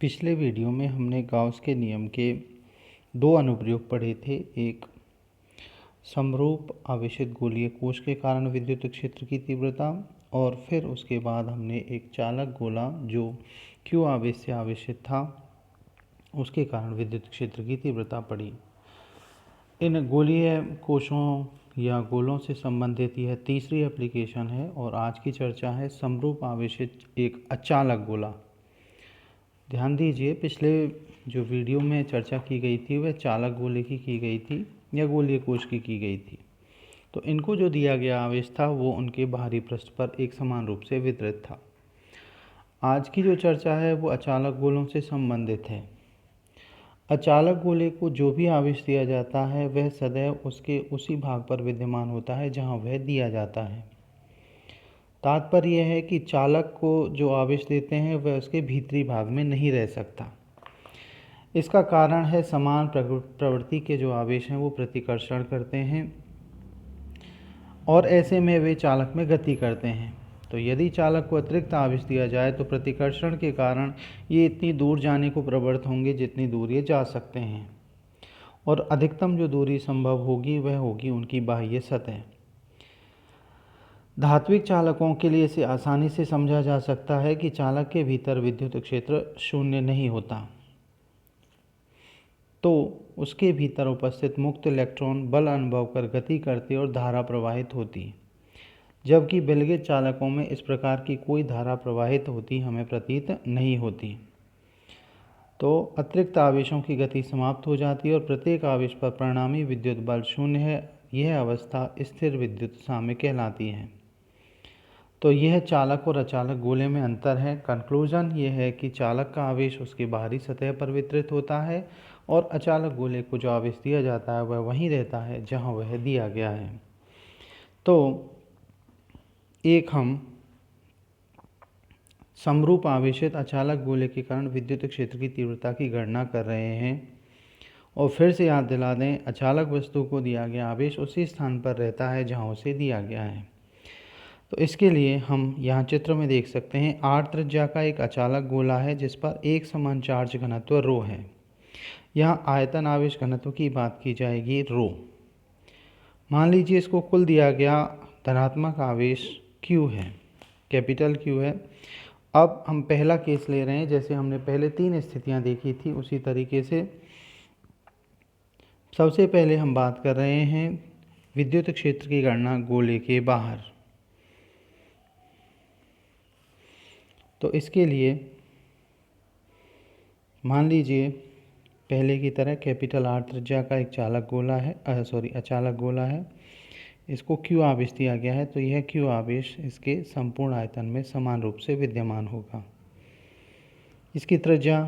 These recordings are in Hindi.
पिछले वीडियो में हमने गाउस के नियम के दो अनुप्रयोग पढ़े थे। एक समरूप आवेशित गोलीय कोश के कारण विद्युत क्षेत्र की तीव्रता, और फिर उसके बाद हमने एक चालक गोला जो Q आवेश से आवेशित था उसके कारण विद्युत क्षेत्र की तीव्रता पड़ी। इन गोलीय कोशों या गोलों से संबंधित यह तीसरी एप्लीकेशन है और आज की चर्चा है समरूप आवेशित एक अचालक गोला। ध्यान दीजिए, पिछले जो वीडियो में चर्चा की गई थी वह चालक गोले की गई थी या गोलीय कोश की गई थी। तो इनको जो दिया गया आवेश था वो उनके बाहरी पृष्ठ पर एक समान रूप से वितरित था। आज की जो चर्चा है वो अचालक गोलों से संबंधित है। अचालक गोले को जो भी आवेश दिया जाता है वह सदैव उसके उसी भाग पर विद्यमान होता है जहाँ वह दिया जाता है। तात्पर्य यह है कि चालक को जो आवेश देते हैं वह उसके भीतरी भाग में नहीं रह सकता। इसका कारण है समान प्रवृत्ति के जो आवेश हैं वो प्रतिकर्षण करते हैं और ऐसे में वे चालक में गति करते हैं। तो यदि चालक को अतिरिक्त आवेश दिया जाए तो प्रतिकर्षण के कारण ये इतनी दूर जाने को प्रवृत्त होंगे जितनी दूर ये जा सकते हैं, और अधिकतम जो दूरी संभव होगी वह होगी उनकी बाह्य सतह। धात्विक चालकों के लिए इसे आसानी से समझा जा सकता है कि चालक के भीतर विद्युत क्षेत्र शून्य नहीं होता, तो उसके भीतर उपस्थित मुक्त इलेक्ट्रॉन बल अनुभव कर गति करते और धारा प्रवाहित होती, जबकि विलगित चालकों में इस प्रकार की कोई धारा प्रवाहित होती हमें प्रतीत नहीं होती। तो अतिरिक्त आवेशों की गति समाप्त हो जाती है और प्रत्येक आवेश पर परिणामी विद्युत बल शून्य है। यह अवस्था स्थिर विद्युत साम्य कहलाती है। तो यह चालक और अचालक गोले में अंतर है। कंक्लूजन यह है कि चालक का आवेश उसके बाहरी सतह पर वितरित होता है और अचालक गोले को जो आवेश दिया जाता है वह वहीं रहता है जहां वह दिया गया है। तो एक हम समरूप आवेशित अचालक गोले के कारण विद्युत क्षेत्र की तीव्रता की गणना कर रहे हैं। और फिर से याद दिला दें, अचालक वस्तु को दिया गया आवेश उसी स्थान पर रहता है जहां उसे दिया गया है। तो इसके लिए हम यहाँ चित्र में देख सकते हैं, r त्रिज्या का एक अचालक गोला है जिस पर एक समान चार्ज घनत्व रो है। यहाँ आयतन आवेश घनत्व की बात की जाएगी रो। मान लीजिए इसको कुल दिया गया धनात्मक आवेश Q है, कैपिटल Q है। अब हम पहला केस ले रहे हैं, जैसे हमने पहले 3 स्थितियां देखी थी उसी तरीके से। सबसे पहले हम बात कर रहे हैं विद्युत क्षेत्र की गणना गोले के बाहर। तो इसके लिए मान लीजिए पहले की तरह कैपिटल R त्रिज्या का एक चालक गोला है, अचालक गोला है। इसको Q आवेश दिया गया है, तो यह Q आवेश इसके संपूर्ण आयतन में समान रूप से विद्यमान होगा। इसकी त्रिज्या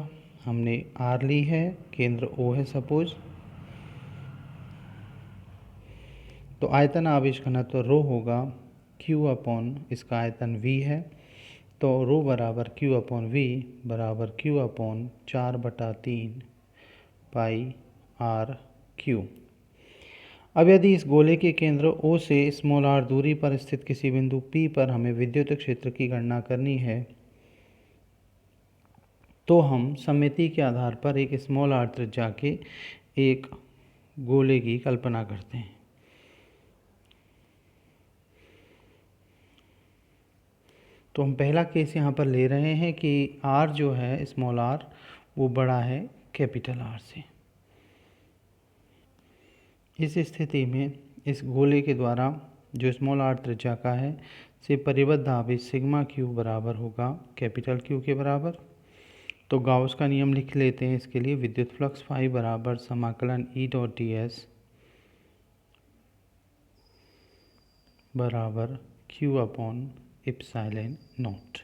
हमने R ली है, केंद्र O है सपोज। तो आयतन आवेश घनत्व रो होगा Q अपॉन इसका आयतन V है, तो रो बराबर Q अपॉन V बराबर Q अपॉन 4/3 पाई R Q। अब यदि इस गोले के केंद्र O से स्मॉल r दूरी पर स्थित किसी बिंदु P पर हमें विद्युत क्षेत्र की गणना करनी है, तो हम सममिति के आधार पर एक स्मॉल r त्रिज्या के एक गोले की कल्पना करते हैं। तो हम पहला केस यहाँ पर ले रहे हैं कि r जो है स्मॉल r वो बड़ा है कैपिटल R से। इस स्थिति में इस गोले के द्वारा जो स्मॉल r त्रिज्या का है से परिबद्ध आवेश सिग्मा Q बराबर होगा कैपिटल Q के बराबर। तो गाउस का नियम लिख लेते हैं इसके लिए। विद्युत फ्लक्स फाई बराबर समाकलन E डॉट ds बराबर Q अपॉन एप्सिलॉन नॉट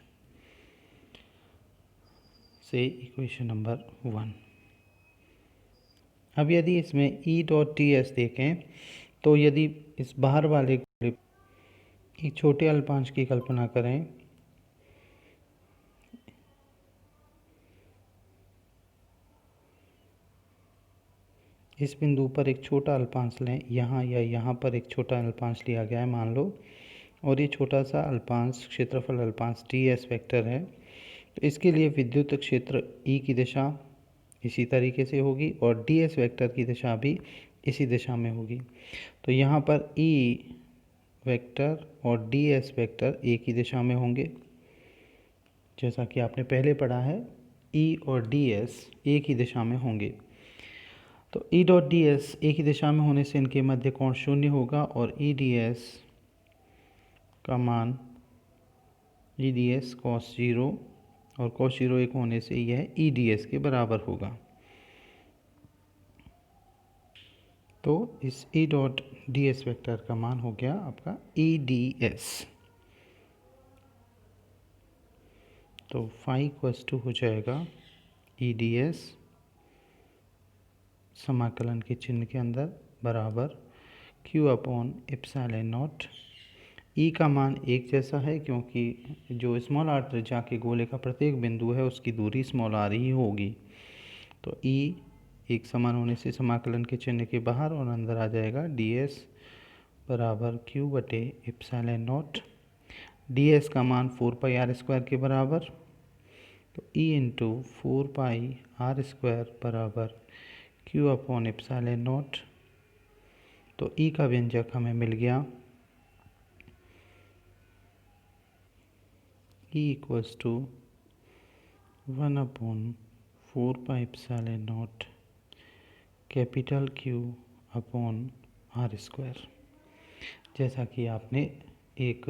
से इक्वेशन नंबर 1। अब यदि इसमें E डॉट ds देखें तो यदि इस बाहर वाले गोले एक छोटे अल्पांश की कल्पना करें, इस बिंदु पर एक छोटा अल्पांश लें, यहाँ या यहाँ पर एक छोटा अल्पांश लिया गया है मान लो, और ये छोटा सा अल्पांश क्षेत्रफल अल्पांश ds वेक्टर है। तो इसके लिए विद्युत क्षेत्र ई की दिशा इसी तरीके से होगी और डी एस वेक्टर की दिशा भी इसी दिशा में होगी। तो यहाँ पर ई वेक्टर और डी एस वेक्टर एक ही दिशा में होंगे, जैसा कि आपने पहले पढ़ा है ई और डी एस एक ही दिशा में होंगे। तो ई डॉट डी एस एक ही दिशा में होने से इनके मध्य कोण शून्य होगा और ई डी एस का मान E D S cos zero और कॉस जीरो एक होने से यह ई डी एस के बराबर होगा। तो इस E dot D S vector का मान हो गया आपका ई डी एस। तो फाई इक्वल्स टू हो जाएगा ई डी एस समाकलन के चिन्ह के अंदर बराबर क्यू अपॉन एप्सिलॉन नॉट। ई का मान एक जैसा है क्योंकि जो स्मॉल आर त्रिज्या के गोले का प्रत्येक बिंदु है उसकी दूरी स्मॉल आर ही होगी। तो ई एक समान होने से समाकलन के चिन्ह के बाहर और अंदर आ जाएगा डी एस बराबर क्यू बटे एप्सिलॉन नॉट। डी एस का मान 4πr² के बराबर। तो ई इंटू 4πr² बराबर क्यू अपॉन एप्सिलॉन नॉट। तो ई का व्यंजक हमें मिल गया E equals to 1/4πε0 capital Q upon r²। जैसा कि आपने एक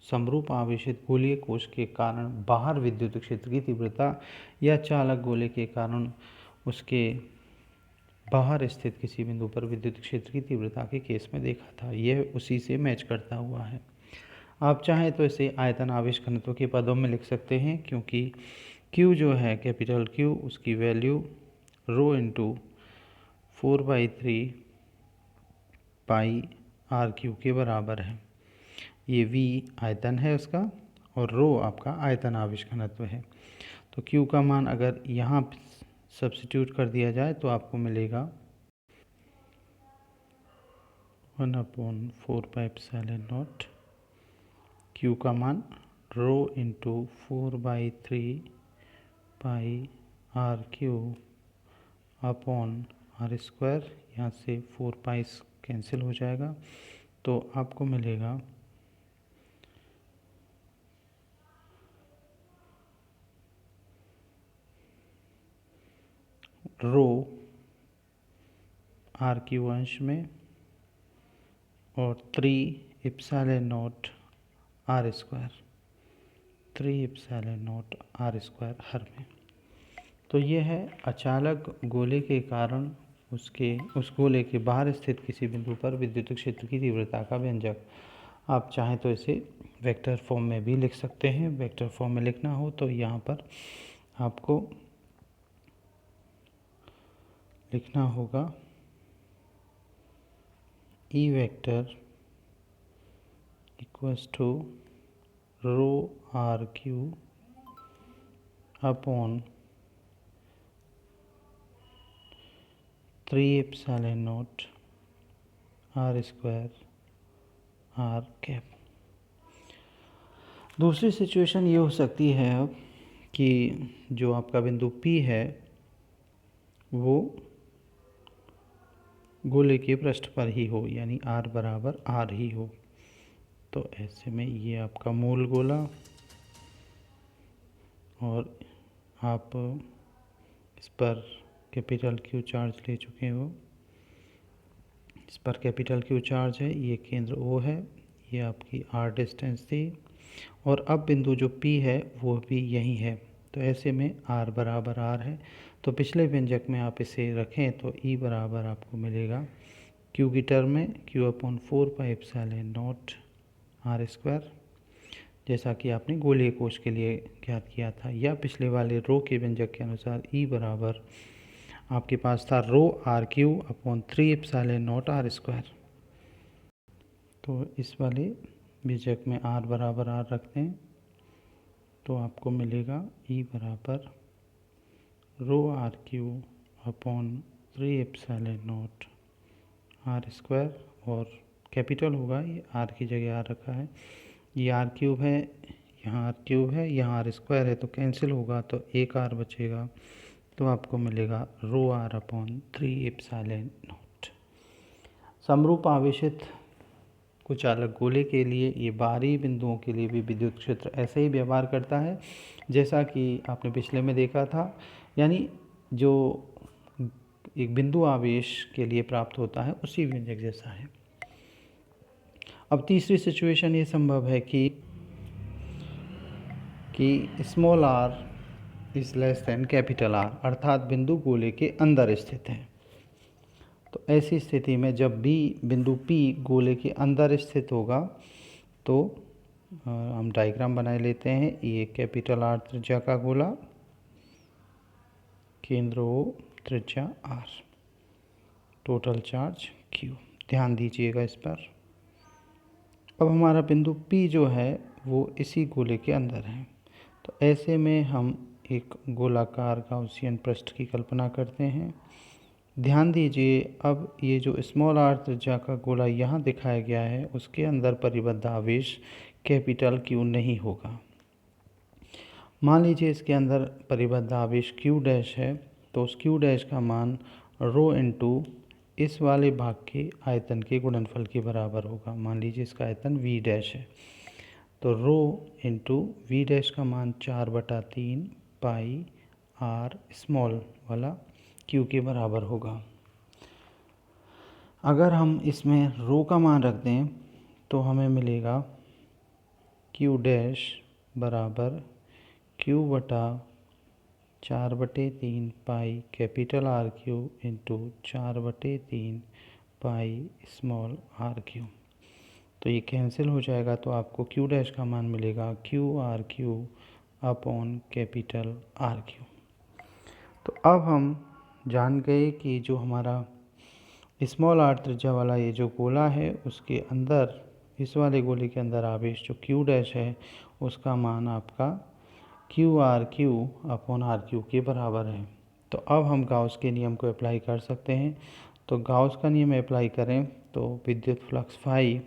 समरूप आवेशित गोलीय कोश के कारण बाहर विद्युत क्षेत्र की तीव्रता या चालक गोले के कारण उसके बाहर स्थित किसी बिंदु पर विद्युत क्षेत्र की तीव्रता के केस में देखा था, यह उसी से मैच करता हुआ है। आप चाहें तो इसे आयतन आवेश घनत्व के पदों में लिख सकते हैं, क्योंकि Q जो है कैपिटल Q उसकी वैल्यू रो इंटू 4/3 पाई r³ के बराबर है। ये V आयतन है उसका और रो आपका आयतन आवेश घनत्व है। तो Q का मान अगर यहाँ सब्स्टिट्यूट कर दिया जाए तो आपको मिलेगा 1/4πε0 Q का मान रो इंटू 4/3 पाई r³ अपॉन r²। यहाँ से 4 पाई कैंसिल हो जाएगा तो आपको मिलेगा रो r³ अंश में और 3ε0 r², 3ε0 r² हर में। तो यह है अचालक गोले के कारण उस गोले के बाहर स्थित किसी बिंदु पर विद्युत क्षेत्र की तीव्रता का व्यंजक। आप चाहें तो इसे वेक्टर फॉर्म में भी लिख सकते हैं। वेक्टर फॉर्म में लिखना हो तो यहाँ पर आपको लिखना होगा E vector equals to rho r³ upon 3ε0 r² r²। दूसरी सिचुएशन ये हो सकती है अब कि जो आपका बिंदु P है वो गोले के पृष्ठ पर ही हो, यानी r बराबर r ही हो। तो ऐसे में ये आपका मूल गोला और आप इस पर कैपिटल Q चार्ज ले चुके हो। इस पर कैपिटल Q चार्ज है, ये केंद्र O है, ये आपकी r डिस्टेंस थी और अब बिंदु जो P है वो भी यही है। तो ऐसे में r बराबर r है। तो पिछले व्यंजक में आप इसे रखें तो E बराबर आपको मिलेगा Q की टर्म में Q अपॉन 4πε0 r², जैसा कि आपने गोलीय कोश के लिए ज्ञात किया था, या पिछले वाले रो के व्यंजक के अनुसार E बराबर आपके पास था रो r³ अपॉन 3ε0 r²। तो इस वाले व्यंजक में r बराबर r रखते हैं तो आपको मिलेगा E बराबर रो r³ अपॉन 3ε0 r² और कैपिटल होगा, ये r की जगह r रखा है, ये r³ है, यहाँ आर क्यूब है, यहाँ आर स्क्वायर है तो कैंसिल होगा, तो एक आर बचेगा, तो आपको मिलेगा रो आर अपॉन 3 एप्सिलॉन नॉट। समरूप आवेशित कुछ अलग गोले के लिए ये बाहरी बिंदुओं के लिए भी विद्युत क्षेत्र ऐसे ही व्यवहार करता है जैसा कि आपने पिछले में देखा था, यानी जो एक बिंदु आवेश के लिए प्राप्त होता है उसी व्यंजक जैसा है। अब तीसरी सिचुएशन ये संभव है कि small R is less than capital R, अर्थात बिंदु गोले के अंदर स्थित है। तो ऐसी स्थिति में जब भी बिंदु P गोले के अंदर स्थित होगा तो हम डायग्राम बना लेते हैं। ये कैपिटल आर त्रिज्या का गोला, केंद्र O, त्रिज्या R, टोटल चार्ज Q। ध्यान दीजिएगा इस पर। अब हमारा बिंदु P जो है वो इसी गोले के अंदर है, तो ऐसे में हम एक गोलाकार गाउसियन पृष्ठ की कल्पना करते हैं। ध्यान दीजिए, अब ये जो स्मॉल आर त्रिज्या का गोला यहाँ दिखाया गया है उसके अंदर परिबद्ध आवेश कैपिटल Q नहीं होगा। मान लीजिए इसके अंदर परिबद्ध आवेश Q डैश है, तो उस Q डैश का मान रो इंटू इस वाले भाग के आयतन के गुणनफल के बराबर होगा। मान लीजिए इसका आयतन V डैश है, तो रो इंटू V डैश का मान 4/3 पाई R स्मॉल वाला Q के बराबर होगा। अगर हम इसमें रो का मान रख दें तो हमें मिलेगा Q डैश बराबर Q/4/3 pi capital R Q into 4/3 pi small R Q. तो ये कैंसिल हो जाएगा, तो आपको Q डैश का मान मिलेगा QR Q upon capital R Q. तो अब हम जान गए कि जो हमारा स्मॉल आर त्रिज्या वाला ये जो गोला है उसके अंदर, इस वाले गोले के अंदर आवेश जो Q डैश है उसका मान आपका QR Q upon R Q के बराबर है। तो अब हम गाउस के नियम को अप्लाई कर सकते हैं। तो गाउस का नियम अप्लाई करें तो विद्युत फ्लक्स फाई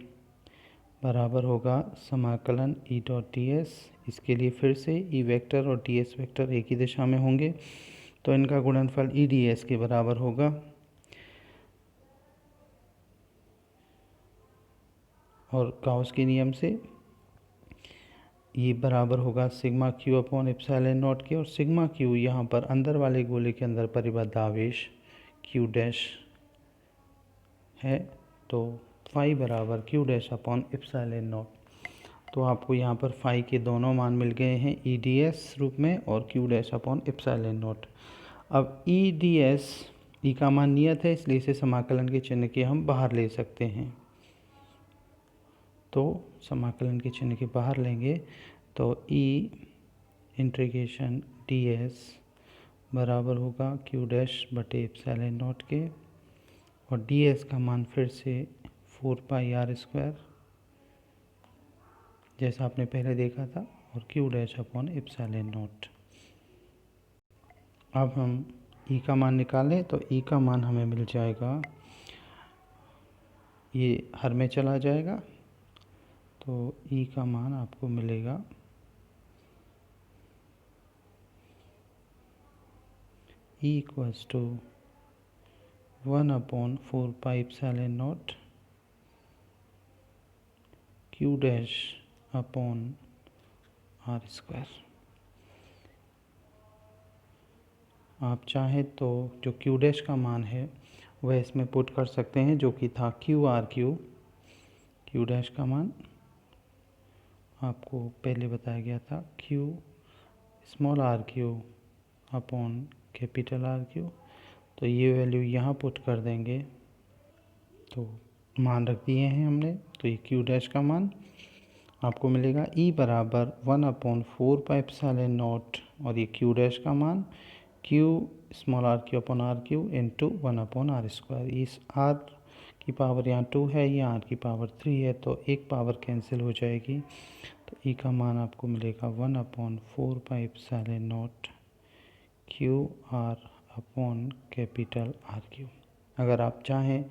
बराबर होगा समाकलन E डॉट ds। इसके लिए फिर से E वेक्टर और ds वेक्टर एक ही दिशा में होंगे, तो इनका गुणनफल E ds के बराबर होगा। और गाउस के नियम से ये बराबर होगा sigma Q upon epsilon not के, और सिग्मा क्यू यहाँ पर अंदर वाले गोले के अंदर परिबद्ध आवेश Q डैश है, तो फाई बराबर Q dash upon epsilon not. तो आपको यहाँ पर फाई के दोनों मान मिल गए हैं E ds रूप में और Q dash upon epsilon not. अब E ds E का मान नियत है, इसलिए इसे समाकलन के चिन्ह के हम बाहर ले सकते हैं। तो समाकलन के चिन्ह के बाहर लेंगे तो E इंटीग्रेशन ds बराबर होगा Q डैश बटे एप्सिलॉन नॉट के, और ds का मान फिर से 4 पाई R स्क्वायर जैसा आपने पहले देखा था, और Q dash upon epsilon not. अब हम E का मान निकालें तो E का मान हमें मिल जाएगा, ये हर में चला जाएगा, तो E का मान आपको मिलेगा E equals to 1/4 pi epsilon not Q dash upon R square. आप चाहें तो जो Q डैश का मान है वह इसमें पुट कर सकते हैं, जो कि था Q डैश का मान आपको पहले बताया गया था Q small R Q upon capital R Q. तो ये वैल्यू यहाँ पुट कर देंगे, तो मान रख दिए हैं हमने, तो ये Q डैश का मान आपको मिलेगा E बराबर 1/4 पाई एप्सिलॉन नॉट, और ये Q डैश का मान Q small R Q upon R Q into 1/r square. इस R की पावर यहाँ 2 है, यहाँ R की पावर 3 है, तो एक पावर कैंसिल हो जाएगी, तो E का मान आपको मिलेगा 1/4 pi epsilon not QR upon capital R Q. अगर आप चाहें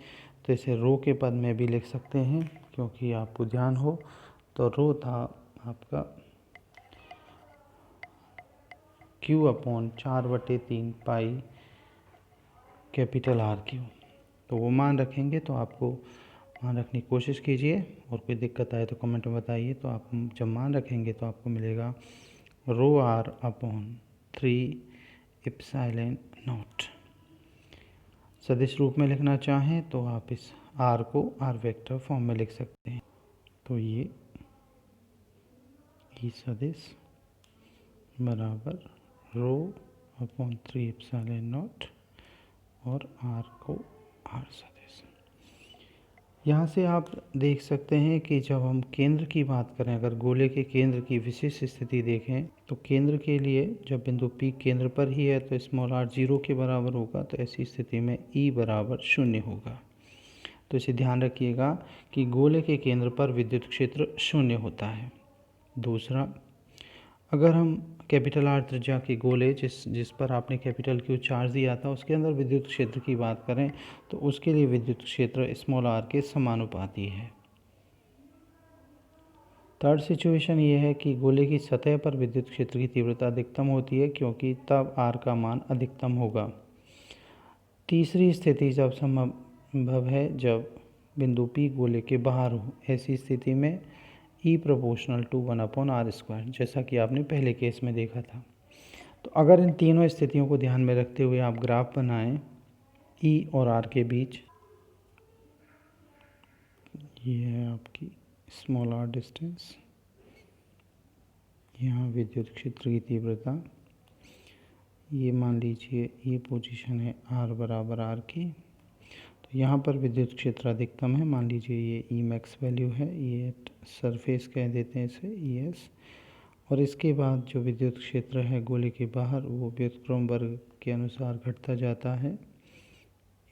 तो इसे रो के पद में भी लिख सकते हैं, क्योंकि आपको ध्यान हो तो रो था आपका क्यू अपॉन 4/3 पाई कैपिटल आर क्यू। तो वो मान रखेंगे, तो आपको मान रखने की कोशिश कीजिए, और कोई दिक्कत आए तो कमेंट में बताइए। तो आप जब मान रखेंगे तो आपको मिलेगा रो आर अपॉन 3 एप्सिलॉन नॉट। सदिश रूप में लिखना चाहें तो आप इस आर को आर वेक्टर फॉर्म में लिख सकते हैं। तो ये ई सदिश बराबर रो अपॉन 3 एप्सिलॉन नॉट और आर को आर सदिश। यहाँ से आप देख सकते हैं कि जब हम केंद्र की बात करें, अगर गोले के केंद्र की विशिष्ट स्थिति देखें तो केंद्र के लिए जब बिंदु P केंद्र पर ही है तो स्मॉल r 0 के बराबर होगा। तो ऐसी स्थिति में E बराबर 0 होगा। तो इसे ध्यान रखिएगा कि गोले के केंद्र पर विद्युत क्षेत्र 0 होता है। दूसरा, अगर हम कैपिटल आर त्रिज्या के गोले जिस पर आपने कैपिटल क्यू चार्ज दिया था उसके अंदर विद्युत क्षेत्र की बात करें तो उसके लिए विद्युत क्षेत्र स्मॉल आर के समानुपाती है। थर्ड सिचुएशन ये है कि गोले की सतह पर विद्युत क्षेत्र की तीव्रता अधिकतम होती है, क्योंकि तब आर का मान अधिकतम होगा। तीसरी स्थिति जब संभव है जब बिंदु P गोले के बाहर हो, ऐसी स्थिति में E प्रोपोर्शनल टू 1/r², जैसा कि आपने पहले केस में देखा था। तो अगर इन तीनों स्थितियों को ध्यान में रखते हुए आप ग्राफ बनाएं E और R के बीच, ये है आपकी स्मॉल r डिस्टेंस, यहाँ विद्युत क्षेत्र की तीव्रता, ये मान लीजिए ये पोजीशन है r बराबर r की। तो यहाँ पर विद्युत क्षेत्र अधिकतम है, मान लीजिए ये ई मैक्स वैल्यू है, ये सरफेस कह देते हैं इसे ES। और इसके बाद जो विद्युत क्षेत्र है गोले के बाहर वो व्युत्क्रम वर्ग के अनुसार घटता जाता है,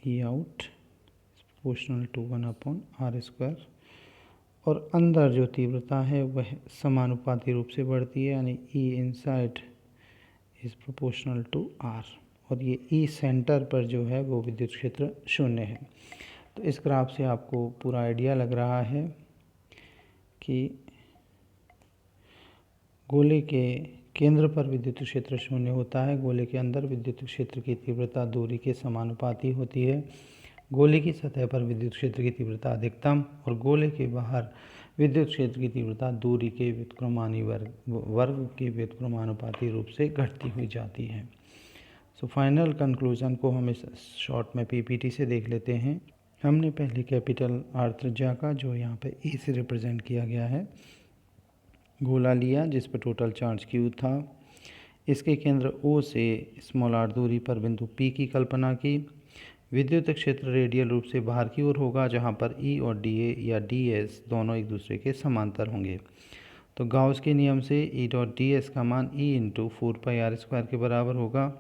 E out proportional to 1/r²। और अंदर जो तीव्रता है वह समानुपाती रूप से बढ़ती है, यानी E inside is proportional to R। और ये E सेंटर पर जो है वो विद्युत क्षेत्र 0 है। तो इस ग्राफ से आपको पूरा आइडिया लग रहा है कि गोले के केंद्र पर विद्युत क्षेत्र 0 होता है, गोले के अंदर विद्युत क्षेत्र की तीव्रता दूरी के समानुपाती होती है, गोले की सतह पर विद्युत क्षेत्र की तीव्रता अधिकतम और गोले के बाहर विद्युत क्षेत्र की तीव्रता दूरी के व्युत्क्रमानी वर्ग के व्युत्क्रमानुपाती रूप से घटती हुई जाती है। सो फाइनल कंक्लूजन को हम इस शॉर्ट में पीपीटी से देख लेते हैं। हमने पहले कैपिटल आर त्रिज्या का, जो यहाँ पे ए से रिप्रेजेंट किया गया है, गोला लिया जिस पर टोटल चार्ज क्यू था। इसके केंद्र ओ से स्मॉल आर दूरी पर बिंदु पी की कल्पना की। विद्युत क्षेत्र रेडियल रूप से बाहर की ओर होगा, जहाँ पर ई और डी ए या डी एस दोनों एक दूसरे के समांतर होंगे। तो गाउस के नियम से ई डॉट डी एस का मान ई इंटू 4πr² के बराबर होगा।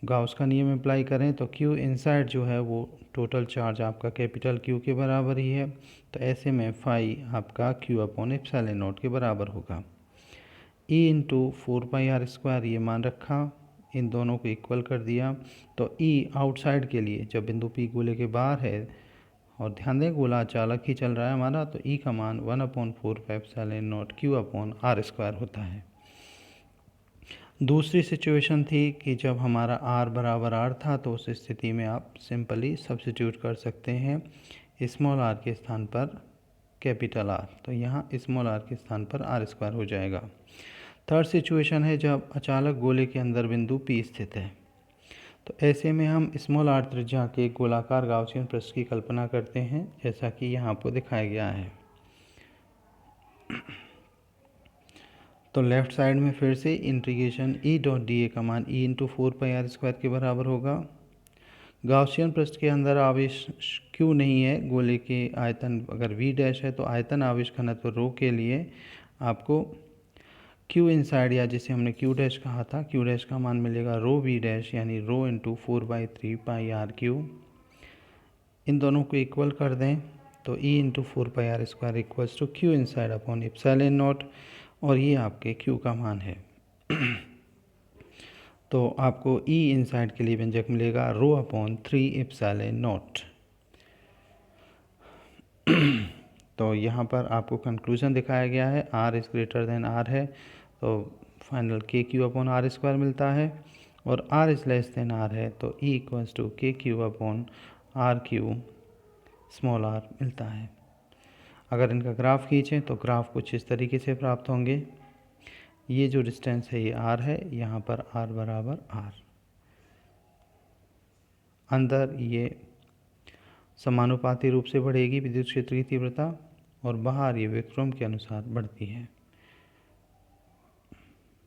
गाउस का नियम अप्लाई करें तो क्यू इनसाइड जो है वो टोटल चार्ज आपका कैपिटल क्यू के बराबर ही है। तो ऐसे में फाई आपका क्यू अपॉन एप्सिलॉन नॉट के बराबर होगा। ई इंटू 4πr² ये मान रखा, इन दोनों को इक्वल कर दिया। तो ई आउटसाइड के लिए जब बिंदु पी गोले के बाहर है, और ध्यान दें गोला चालक ही चल रहा है हमारा, तो ई का मान 1/4πε0 क्यू अपॉन r² होता है। दूसरी सिचुएशन थी कि जब हमारा r बराबर r था, तो उस स्थिति में आप सिंपली सब्स्टिट्यूट कर सकते हैं स्मॉल r के स्थान पर कैपिटल R। तो यहाँ स्मॉल r के स्थान पर r² हो जाएगा। थर्ड सिचुएशन है जब अचालक गोले के अंदर बिंदु P स्थित है। तो ऐसे में हम स्मॉल r त्रिज्या के गोलाकार गाउसियन पृष्ठ की कल्पना करते हैं, जैसा कि यहाँ आपको दिखाया गया है। तो लेफ्ट साइड में फिर से integration E dot D A का मान ई इंटू 4πr² के बराबर होगा। गाउसियन पृष्ठ के अंदर आवेश क्यू नहीं है, गोले के आयतन अगर v डैश है तो आयतन आवेश घनत्व रो के लिए आपको क्यू इनसाइड, या जिसे हमने क्यू डैश कहा था, क्यू डैश का मान मिलेगा रो v डैश, यानी रो इंटू 4/3πr3। इन दोनों को इक्वल कर दें तो E into 4πr² equals to Q inside upon epsilon not, और ये आपके Q का मान है। तो आपको E इनसाइड के लिए व्यंजक मिलेगा रो अपॉन 3 एप्सिलॉन नॉट। तो यहाँ पर आपको कंक्लूजन दिखाया गया है, R is greater than R है। तो फाइनल के क्यू अपॉन आर स्क्वायर मिलता है, और R is less than R है तो E equals to K Q upon R Q small R मिलता है। अगर इनका ग्राफ खींचें तो ग्राफ कुछ इस तरीके से प्राप्त होंगे। ये जो डिस्टेंस है ये आर है, यहाँ पर आर बराबर आर, अंदर ये समानुपाती रूप से बढ़ेगी विद्युत क्षेत्र की तीव्रता, और बाहर ये विक्रम के अनुसार बढ़ती है।